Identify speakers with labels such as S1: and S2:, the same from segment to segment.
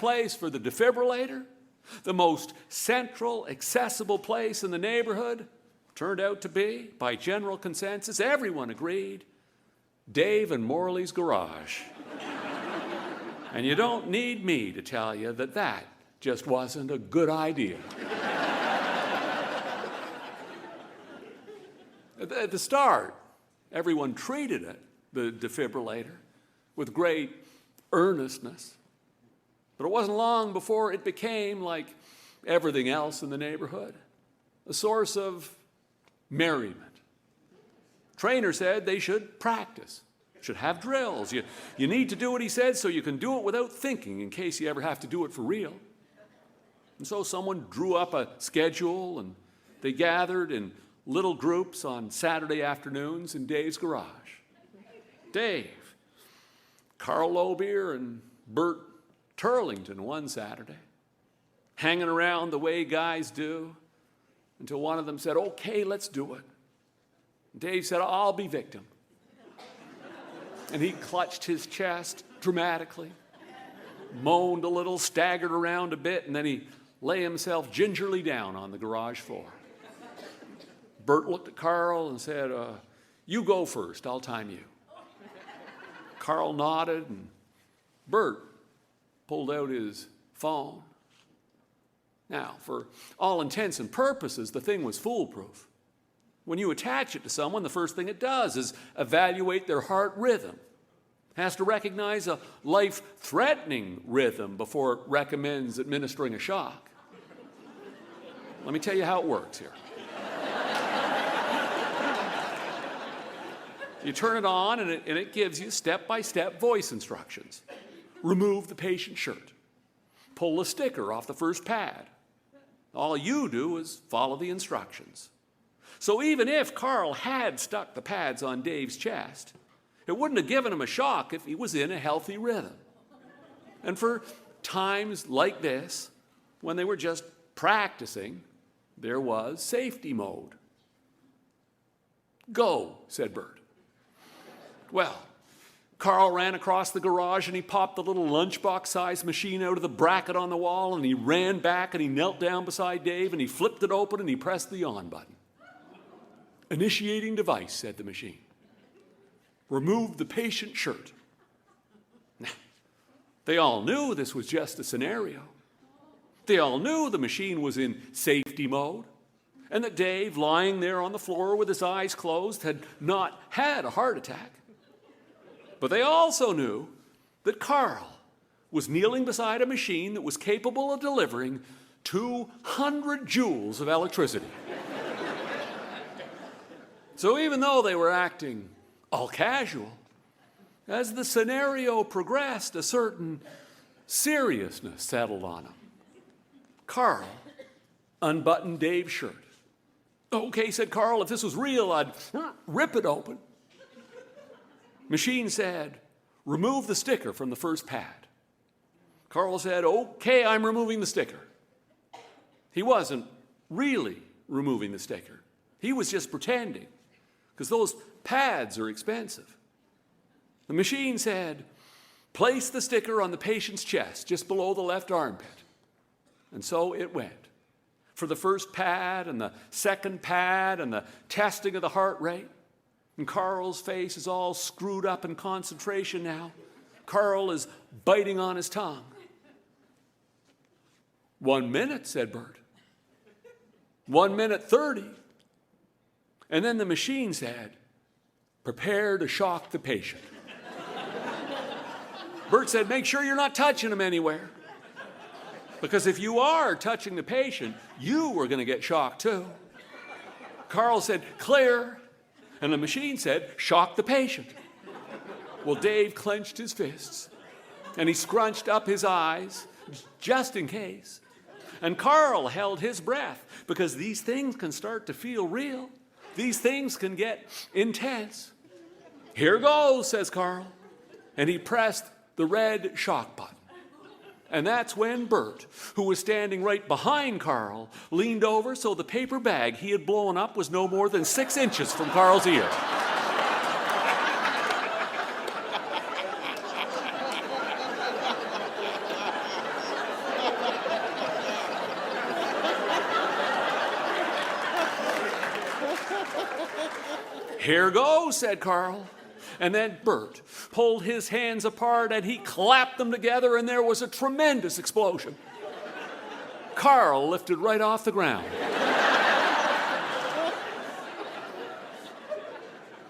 S1: place for the defibrillator, the most central, accessible place in the neighborhood, turned out to be, by general consensus, everyone agreed, Dave and Morley's garage. And you don't need me to tell you that that just wasn't a good idea. At the start, everyone treated it, the defibrillator, with great earnestness. But it wasn't long before it became, like everything else in the neighborhood, a source of merriment. Trainer said they should practice, should have drills. You need to do what he said so you can do it without thinking in case you ever have to do it for real. And so someone drew up a schedule, and they gathered in little groups on Saturday afternoons in Dave's garage. Dave, Carl Lobier, and Bert Turlington one Saturday, hanging around the way guys do, until one of them said, "Okay, let's do it." And Dave said, "I'll be victim." And he clutched his chest dramatically, moaned a little, staggered around a bit, and then he lay himself gingerly down on the garage floor. Bert looked at Carl and said, "You go first, I'll time you." Carl nodded, and Bert pulled out his phone. Now, for all intents and purposes, the thing was foolproof. When you attach it to someone, the first thing it does is evaluate their heart rhythm. It has to recognize a life-threatening rhythm before it recommends administering a shock. Let me tell you how it works here. You turn it on, and it gives you step-by-step voice instructions. Remove the patient's shirt. Pull the sticker off the first pad. All you do is follow the instructions. So even if Carl had stuck the pads on Dave's chest, it wouldn't have given him a shock if he was in a healthy rhythm. And for times like this, when they were just practicing, there was safety mode. "Go," said Bert. Well, Carl ran across the garage, and he popped the little lunchbox-sized machine out of the bracket on the wall, and he ran back, and he knelt down beside Dave, and he flipped it open, and he pressed the on button. "Initiating device," said the machine. "Remove the patient's shirt." They all knew this was just a scenario. They all knew the machine was in safety mode, and that Dave, lying there on the floor with his eyes closed, had not had a heart attack. But they also knew that Carl was kneeling beside a machine that was capable of delivering 200 joules of electricity. So even though they were acting all casual, as the scenario progressed, a certain seriousness settled on him. Carl unbuttoned Dave's shirt. "Okay," said Carl, "if this was real, I'd rip it open." Machine said, "Remove the sticker from the first pad." Carl said, "Okay, I'm removing the sticker." He wasn't really removing the sticker. He was just pretending, because those pads are expensive. The machine said, "Place the sticker on the patient's chest, just below the left armpit." And so it went. For the first pad and the second pad and the testing of the heart rate. And Carl's face is all screwed up in concentration now. Carl is biting on his tongue. 1 minute, said Bert. 1 minute 30. And then the machine said, "Prepare to shock the patient." Bert said, "Make sure you're not touching him anywhere. Because if you are touching the patient, you are going to get shocked too." Carl said, "Clear." And the machine said, "Shock the patient." Well, Dave clenched his fists, and he scrunched up his eyes, just in case. And Carl held his breath, because these things can start to feel real. These things can get intense. "Here goes," says Carl. And he pressed the red shock button. And that's when Bert, who was standing right behind Carl, leaned over so the paper bag he had blown up was no more than 6 inches from Carl's ear. "Here goes," said Carl. And then Bert pulled his hands apart and he clapped them together, and there was a tremendous explosion. Carl lifted right off the ground.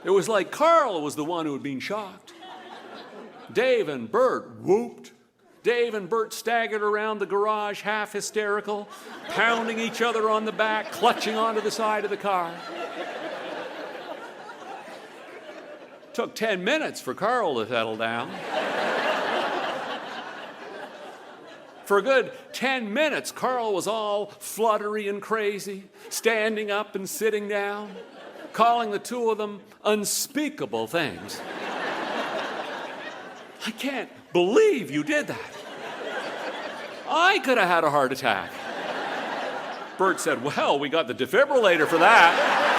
S1: It was like Carl was the one who had been shocked. Dave and Bert whooped. Dave and Bert staggered around the garage, half hysterical, pounding each other on the back, clutching onto the side of the car. Took 10 minutes for Carl to settle down. For a good 10 minutes, Carl was all fluttery and crazy, standing up and sitting down, calling the two of them unspeakable things. "I can't believe you did that. I could have had a heart attack." Bert said, "Well, we got the defibrillator for that."